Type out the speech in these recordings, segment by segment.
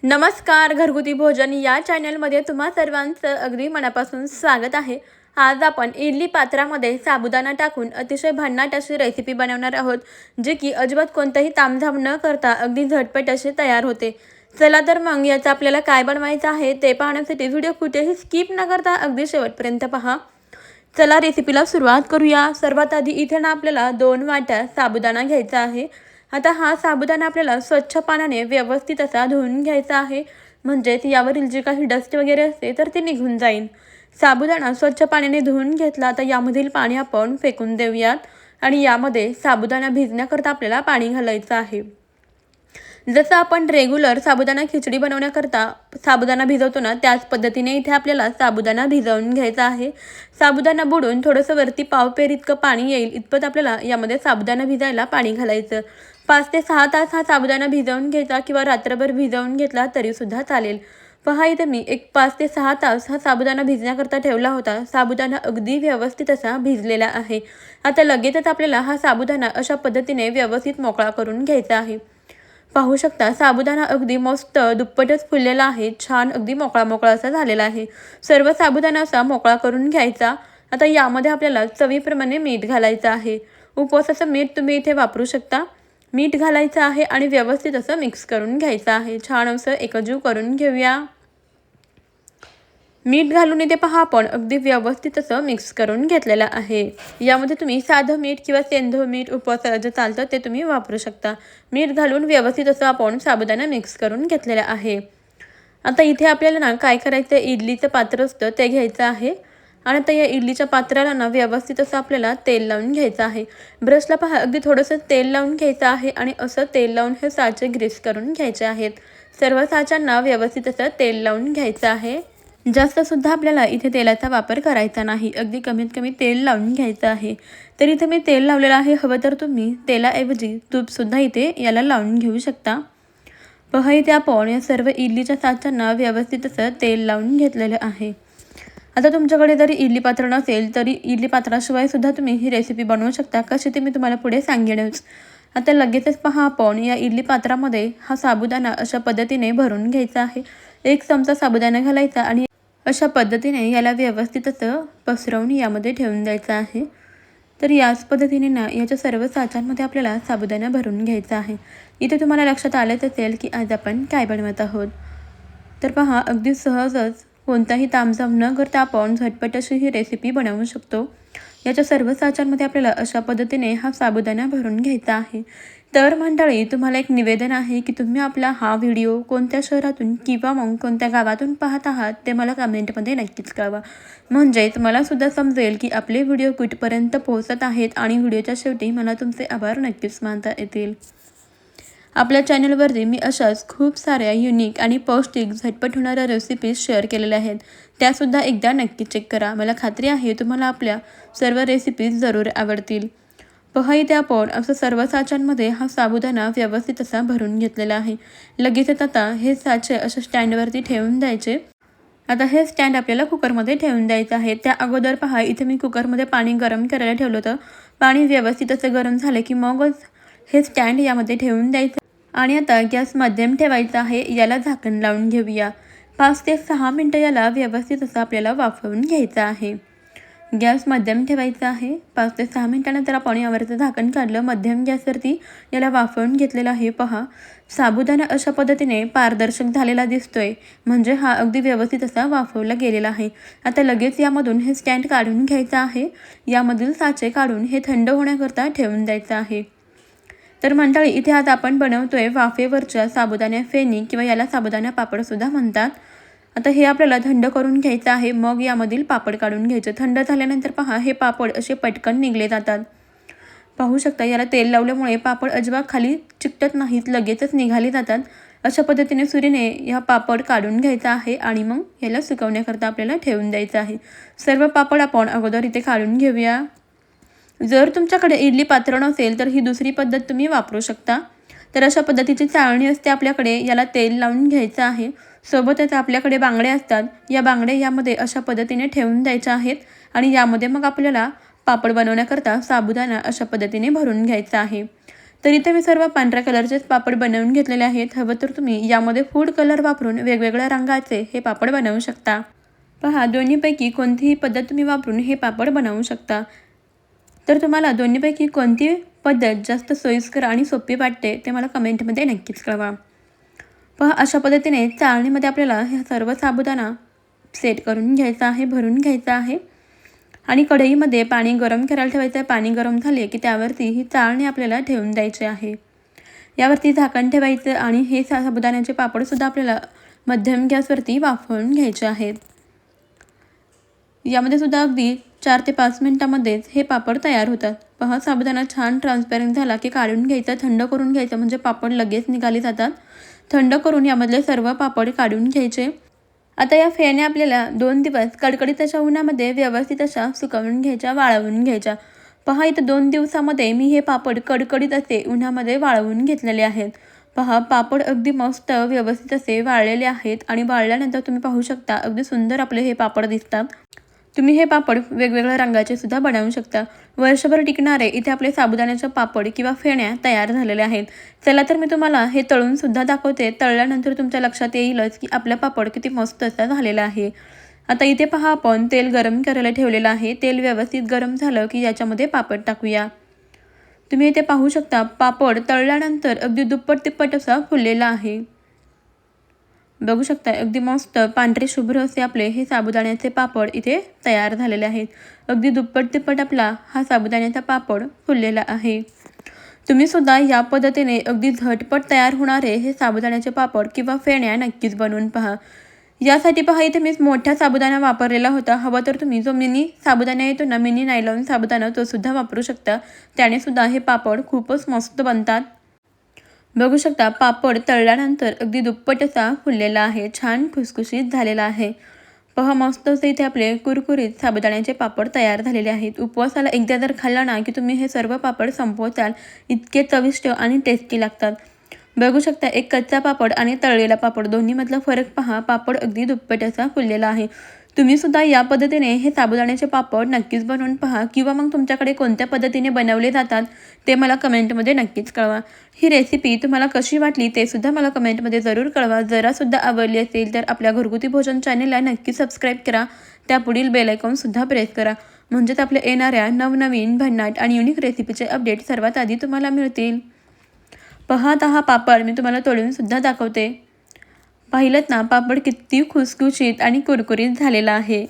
नमस्कार, घरगुती भोजन या चॅनलमध्ये तुम्हा सर्वांचं अगदी मनापासून स्वागत आहे। आज आपण इडली पात्रामध्ये साबुदाणा टाकून अतिशय भन्नाट अशी रेसिपी बनवणार आहोत, जी की अजिबात कोणताही तामझाम न करता अगदी झटपट अशी तयार होते। चला तर मग याचं आपल्याला काय बनवायचं आहे ते पाहण्यासाठी व्हिडिओ कुठेही स्किप न करता अगदी शेवटपर्यंत पहा। चला रेसिपीला सुरुवात करूया। सर्वात आधी इथे ना आपल्याला 2 वाट्या साबुदाणा घ्यायचा आहे। आता हा साबुदाणा आपल्याला स्वच्छ पाण्याने व्यवस्थित असा धुवून घ्यायचा आहे, म्हणजेच यावरील जी काही डस्ट वगैरे असते तर ती निघून जाईल। साबुदाणा स्वच्छ पाण्याने धुवून घेतला तर यामधील पाणी आपण फेकून देऊयात आणि यामध्ये साबुदाणा भिजण्याकरता आपल्याला पाणी घालायचं आहे। जसं आपण रेग्युलर साबुदाणा खिचडी बनवण्याकरता साबुदाणा भिजवतो ना, त्याच पद्धतीने इथे आपल्याला साबुदाणा भिजवून घ्यायचा आहे। साबुदाणा बुडून थोडंसं वरती पावपेर इतकं पाणी येईल इतपत आपल्याला यामध्ये साबुदाणा भिजायला पाणी घालायचं। 5 ते 6 तास हा साबुदाणा भिजवून घ्यायचा किंवा रात्रभर भिजवून घेतला तरीसुद्धा चालेल। पहा इथे मी एक 5 ते 6 तास हा साबुदाणा भिजण्याकरता ठेवला होता। साबुदाणा अगदी व्यवस्थित असा भिजलेला आहे। आता लगेचच आपल्याला हा साबुदाणा अशा पद्धतीने व्यवस्थित मोकळा करून घ्यायचा आहे। पाहू शकता साबुदाणा अगदी मस्त दुप्पटच फुललेला आहे। छान अगदी मोकळा मोकळा असा झालेला आहे। सर्व साबुदाणा असा मोकळा करून घ्यायचा। आता यामध्ये आपल्याला चवीप्रमाणे मीठ घालायचं आहे। उपवासाचं मीठ तुम्ही इथे वापरू शकता। मीठ घालायचं आहे आणि व्यवस्थित असं मिक्स करून घ्यायचं आहे। छान असं एकजीव करून घेऊया। मीठ घालून इथे पहा आपण अगदी व्यवस्थित असं मिक्स करून घेतलेलं आहे। यामध्ये तुम्ही साधं मीठ किंवा सेंधव मीठ उपवासाला जे चालतं ते तुम्ही वापरू शकता। मीठ घालून व्यवस्थित असं आपण साबुदाणा मिक्स करून घेतलेला आहे। आता इथे आपल्याला ना काय करायचं, इडलीचं पात्र असतं ते घ्यायचं आहे आणि आता या इडलीच्या पात्राला ना व्यवस्थित असं आपल्याला तेल लावून घ्यायचं आहे। ब्रशला पहा अगदी थोडंसं तेल लावून घ्यायचं आहे आणि असं तेल लावून हे साचे ग्रीस करून घ्यायचे आहेत। सर्व साच्यांना व्यवस्थित असं तेल लावून घ्यायचं आहे। जास्त सुद्धा आपल्याला इथे तेलाचा वापर करायचा नाही, अगदी कमीत कमी तेल लावून घ्यायचं आहे। तर इथे मी तेल लावलेलं आहे। हवं तर तुम्ही तेलाऐवजी तूपसुद्धा इथे याला लावून घेऊ शकता। पहा इथे आपण या सर्व इडलीच्या साच्यांना व्यवस्थित असं तेल लावून घेतलेलं आहे। आता तुमच्याकडे जरी इडली पात्र नसेल तरी इडली पात्राशिवाय सुद्धा तुम्ही ही रेसिपी बनवू शकता, कशी ते मी तुम्हाला पुढे सांगेनच। आता लगेचच पहा आपण या इडली पात्रामध्ये हा साबुदाणा अशा पद्धतीने भरून घ्यायचा आहे। 1 चमचा साबुदाणा घालायचा आणि अशा पद्धतीने याला व्यवस्थित असं पसरवून यामध्ये ठेवून द्यायचं आहे। तर याच पद्धतीने ना याच्या सर्व साच्यांमध्ये आपल्याला साबुदाणा भरून घ्यायचा आहे। इथे तुम्हाला लक्षात आलंच असेल की आज आपण काय बनवत आहोत। तर पहा अगदी सहजच कोणताही तामझाम न करता आपण झटपट अशी ही रेसिपी बनवू शकतो। याच्या सर्व साच्यांमध्ये आपल्याला अशा पद्धतीने हा साबुदाणा भरून घ्यायचा आहे। तर मंडळी तुम्हाला एक निवेदन आहे की तुम्ही आपला हा व्हिडिओ कोणत्या शहरातून किंवा मग कोणत्या गावातून पाहत आहात ते मला कमेंटमध्ये नक्कीच कळवा, म्हणजेच मला सुद्धा समजेल की आपले व्हिडिओ कुठपर्यंत पोहोचत आहेत आणि व्हिडिओच्या शेवटी मला तुमचे आभार नक्कीच मानता येतील। आपल्या चॅनलवरती मी अशाच खूप साऱ्या युनिक आणि पौष्टिक झटपट होणाऱ्या रेसिपीज शेअर केलेल्या आहेत, त्यासुद्धा एकदा नक्की चेक करा। मला खात्री आहे तुम्हाला आपल्या सर्व रेसिपीज जरूर आवडतील। पहा इथे आपण असं सर्व साच्यांमध्ये हा साबुदाणा व्यवस्थित असा भरून घेतलेला आहे। लगेचच आता हे साचे अशा स्टँडवरती ठेवून द्यायचे। आता हे स्टँड आपल्याला कुकरमध्ये ठेवून द्यायचं आहे। त्या अगोदर पहा इथे मी कुकरमध्ये पाणी गरम करायला ठेवलं होतं। पाणी व्यवस्थित असं गरम झालं की मगच हे स्टँड यामध्ये ठेवून द्यायचं आणि आता गॅस मध्यम ठेवायचा आहे। याला झाकण लावून घेऊया। 5 ते 6 मिनिटं याला व्यवस्थित असं आपल्याला वाफवून घ्यायचं आहे। गॅस मध्यम ठेवायचा आहे। 5 ते 6 मिनिटानंतर आपण यावरचं झाकण काढलं, मध्यम गॅसवरती याला वाफवून घेतलेलं आहे। पहा साबुदाणा अशा पद्धतीने पारदर्शक झालेला दिसतोय, म्हणजे हा अगदी व्यवस्थित असा वाफवला गेलेला आहे। आता लगेच यामधून हे स्टँड काढून घ्यायचं आहे। यामधील साचे काढून हे थंड होण्याकरता ठेवून द्यायचं आहे। तर मंडळी इथे आज आपण बनवतोय वाफेवरच्या साबुदाणा फेणी किंवा याला साबुदाणा पापडसुद्धा म्हणतात। आता हे आपल्याला थंड करून घ्यायचं आहे, मग यामधील पापड काढून घ्यायचं। थंड झाल्यानंतर पहा हे पापड असे पटकन निघले जातात। पाहू शकता याला तेल लावल्यामुळे पापड अजिबात खाली चिकटत नाहीत, लगेचच निघाले जातात। अशा पद्धतीने सुरीने हा पापड काढून घ्यायचा आहे आणि मग याला सुकवण्याकरता आपल्याला ठेवून द्यायचं आहे। सर्व पापड आपण अगोदर इथे काढून घेऊया। जर तुमच्याकडे इडली पात्र नसेल तर ही दुसरी पद्धत तुम्ही वापरू शकता। तर अशा पद्धतीची चाळणी असते आपल्याकडे, याला तेल लावून घ्यायचं आहे। सोबतच आपल्याकडे बांगडे असतात, या बांगडे यामध्ये अशा पद्धतीने ठेवून द्यायच्या आहेत आणि यामध्ये मग आपल्याला पापड बनवण्याकरता साबुदाणा अशा पद्धतीने भरून घ्यायचा आहे। तर इथे मी सर्व पांढऱ्या कलरचेच पापड बनवून घेतलेले आहेत. हवं तर तुम्ही यामध्ये फूड कलर वापरून वेगवेगळ्या रंगाचे हे पापड बनवू शकता. पहा, दोन्हीपैकी कोणतीही पद्धत तुम्ही वापरून हे पापड बनवू शकता. तर तुम्हाला दोन्हीपैकी कोणती पद्धत जास्त सोयीस्कर आणि सोपी वाटते ते मला कमेंटमध्ये नक्कीच कळवा. पहा, अशा पद्धतीने चाळणीमध्ये आपल्याला हे सर्व साबुदाणा सेट करून घ्यायचा आहे, भरून घ्यायचा आहे आणि कढईमध्ये पाणी गरम करायला ठेवायचं आहे. पाणी गरम झाले की त्यावरती ही चाळणी आपल्याला ठेवून द्यायची आहे. यावरती झाकण ठेवायचं आणि हे साबुदाण्याचे पापडसुद्धा आपल्याला मध्यम गॅसवरती वाफवून घ्यायचे आहेत. यामध्ये सुद्धा अगदी 4 ते 5 मिनिटांमध्येच हे पापड तयार होतात. पहा, साबुदाणा छान ट्रान्सपॅरंट झाला की काढून घ्यायचा, थंड करून घ्यायचं, म्हणजे पापड लगेच निघाले जातात. थंड करून यामधले सर्व पापड काढून घ्यायचे. आता या फेण्या आपल्याला 2 दिवस कडकडीत अशा उन्हामध्ये व्यवस्थित अशा सुकवून घ्यायच्या, वाळवून घ्यायच्या. पहा, इथं 2 दिवसामध्ये मी हे पापड कडकडीत असे उन्हामध्ये वाळवून घेतलेले आहेत. पहा, पापड अगदी मस्त व्यवस्थित असे वाळलेले आहेत आणि वाळल्यानंतर तुम्ही पाहू शकता अगदी सुंदर आपले हे पापड दिसतात. तुम्ही हे पापड वेगवेगळ्या रंगाचे सुद्धा बनवू शकता. वर्षभर टिकणारे इथे आपले साबुदाण्याचे पापड किंवा फेण्या तयार झालेले आहेत. चला तर मी तुम्हाला हे तळून सुद्धा दाखवते. तळल्यानंतर तुमच्या लक्षात येईलच की आपला पापड किती मस्त असा झालेला आहे. आता इथे पहा, आपण तेल गरम करायला ठेवलेलं आहे. तेल व्यवस्थित गरम झालं की याच्यामध्ये पापड टाकूया. तुम्ही इथे पाहू शकता पापड तळल्यानंतर अगदी दुप्पट तिप्पट असा फुललेला आहे. बघू शकता अगदी मस्त पांढरे शुभ्र असे आपले हे साबुदाण्याचे पापड इथे तयार झालेले आहेत. अगदी दुप्पट तिप्पट आपला हा साबुदाण्याचा पापड फुललेला आहे. तुम्ही सुद्धा या पद्धतीने अगदी झटपट तयार होणारे हे साबुदाण्याचे पापड किंवा फेण्या नक्कीच बनवून पहा. यासाठी पहा, इथे मी मोठा साबुदाणा वापरलेला होता. हवा तर तुम्ही जो मिनी साबुदाणा येतो ना, मिनी नायलॉन साबुदाणा, तो सुद्धा वापरू शकता. त्याने सुद्धा हे पापड खूपच मस्त बनतात. बघू शकता पापड तळल्यानंतर अगदी दुप्पट असा फुललेला आहे, छान खुसखुशीत झालेला आहे. पहा, मस्त असे इथे आपले कुरकुरीत साबुदाण्याचे पापड तयार झालेले आहेत. उपवासाला एकदा जर खाल्ला ना की तुम्ही हे सर्व पापड संपवताल, इतके चविष्ट आणि टेस्टी लागतात. बघू शकता एक कच्चा पापड आणि तळलेला पापड दोन्हीमधला फरक पहा. पापड अगदी दुप्पट असा फुललेला आहे. तुम्ही सुद्धा या पद्धतीने हे साबुदाण्याचे पापड नक्कीच बनवून पहा किंवा मग तुमच्याकडे कोणत्या पद्धतीने बनवले जातात ते मला कमेंटमध्ये नक्कीच कळवा. ही रेसिपी तुम्हाला कशी वाटली ते सुद्धा मला कमेंटमध्ये जरूर कळवा. जरासुद्धा आवडली असेल तर आपल्या घरगुती भोजन चॅनेलला नक्की सबस्क्राईब करा. त्यापुढील बेल आयकॉनसुद्धा प्रेस करा, म्हणजेच आपल्या येणाऱ्या नवनवीन भन्नाट आणि युनिक रेसिपीचे अपडेट सर्वात आधी तुम्हाला मिळतील. पहा, हा पापड मी तुम्हाला तळून सुद्धा दाखवते. पाहिलंत ना, पापड किती खुसखुशीत आणि कुरकुरीत झालेला आहे.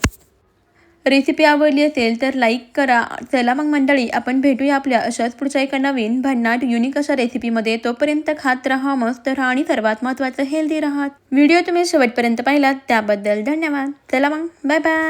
रेसिपी आवडली असेल तर लाईक करा. चला मग मंडळी, आपण भेटूया आपल्या अशाच पुढच्या एका नवीन भन्नाट युनिक अशा रेसिपीमध्ये. तोपर्यंत खात राहा, मस्त राहा आणि सर्वात महत्त्वाचं हेल्दी राहा. व्हिडिओ तुम्ही शेवटपर्यंत पाहिलात त्याबद्दल धन्यवाद. चला मग, बाय बाय.